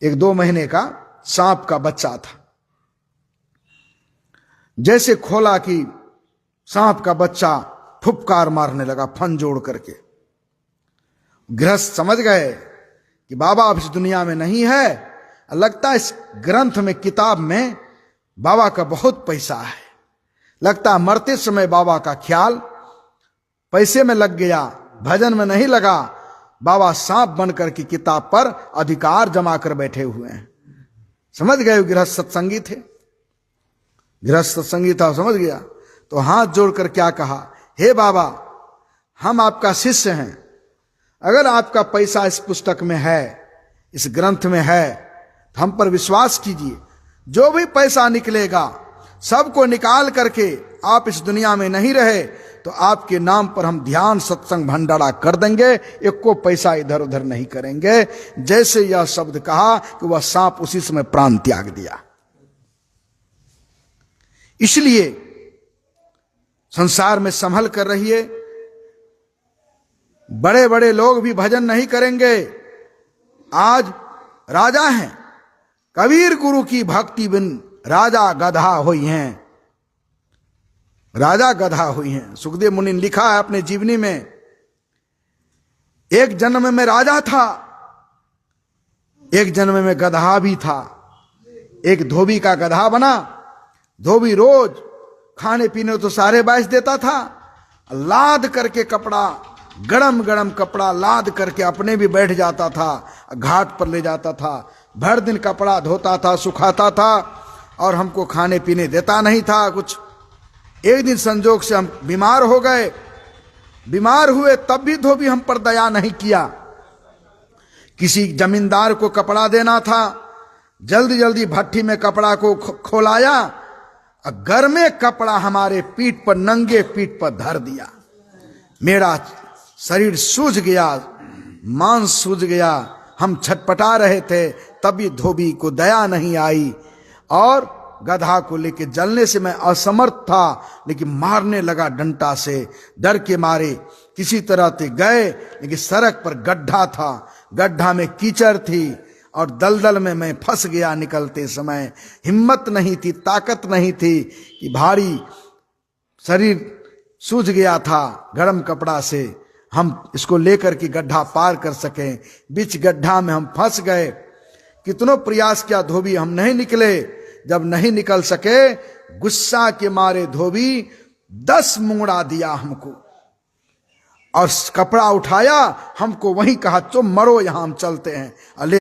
एक 2 महीने का सांप का बच्चा था। जैसे खोला कि सांप का बच्चा फुफकार मारने लगा फन जोड़ करके। गृहस्थ समझ गए कि बाबा अब इस दुनिया में नहीं है। लगता है इस ग्रंथ में, किताब में बाबा का बहुत पैसा है। लगता है मरते समय बाबा का ख्याल पैसे में लग गया, भजन में नहीं लगा। बाबा सांप बनकर की किताब पर अधिकार जमा कर बैठे हुए हैं। समझ गए, गृहस्थ सत्संगी थे, गृहस्थ सत्संगी था, समझ गया। तो हाथ जोड़कर क्या कहा, हे बाबा, हम आपका शिष्य हैं। अगर आपका पैसा इस पुस्तक में है, इस ग्रंथ में है, तो हम पर विश्वास कीजिए। जो भी पैसा निकलेगा सबको निकाल करके आप इस दुनिया में नहीं रहे तो आपके नाम पर हम ध्यान सत्संग भंडारा कर देंगे, एक को पैसा इधर उधर नहीं करेंगे। जैसे यह शब्द कहा कि वह सांप उसी समय प्राण त्याग दिया। इसलिए संसार में संभल कर रहिए। बड़े बड़े लोग भी भजन नहीं करेंगे। आज राजा हैं, कबीर गुरु की भक्ति बिन राजा गधा हुई हैं, राजा गधा हुई हैं। सुखदेव मुनि ने लिखा है अपने जीवनी में, एक जन्म में राजा था, एक जन्म में गधा भी था। एक धोबी का गधा बना। धोबी रोज खाने पीने तो सारे बाइस देता था, लाद करके कपड़ा, गरम गरम कपड़ा लाद करके अपने भी बैठ जाता था, घाट पर ले जाता था, भर दिन कपड़ा धोता था, सुखाता था और हमको खाने पीने देता नहीं था कुछ। एक दिन संजोग से हम बीमार हो गए। बीमार हुए तब भी धोबी हम पर दया नहीं किया। किसी जमींदार को कपड़ा देना था, जल्दी जल्दी भट्टी में कपड़ा को खोलाया, घर में कपड़ा हमारे पीठ पर, नंगे पीठ पर धर दिया। मेरा शरीर सूज गया, मांस सूज गया, हम छटपटा रहे थे, तभी धोबी को दया नहीं आई और गधा को लेके जलने से मैं असमर्थ था, लेकिन मारने लगा डंडा से। डर के मारे किसी तरह से गए, लेकिन सड़क पर गड्ढा था, गड्ढा में कीचड़ थी और दलदल में मैं फंस गया। निकलते समय हिम्मत नहीं थी, ताकत नहीं थी कि भारी शरीर सूज गया था गर्म कपड़ा से, हम इसको लेकर के गड्ढा पार कर सकें। बीच गड्ढा में हम फंस गए। कितनों प्रयास किया, धोबी हम नहीं निकले। जब नहीं निकल सके, गुस्सा के मारे धोबी 10 मुंगड़ा दिया हमको और कपड़ा उठाया, हमको वहीं कहा, तुम मरो, यहां हम चलते हैं।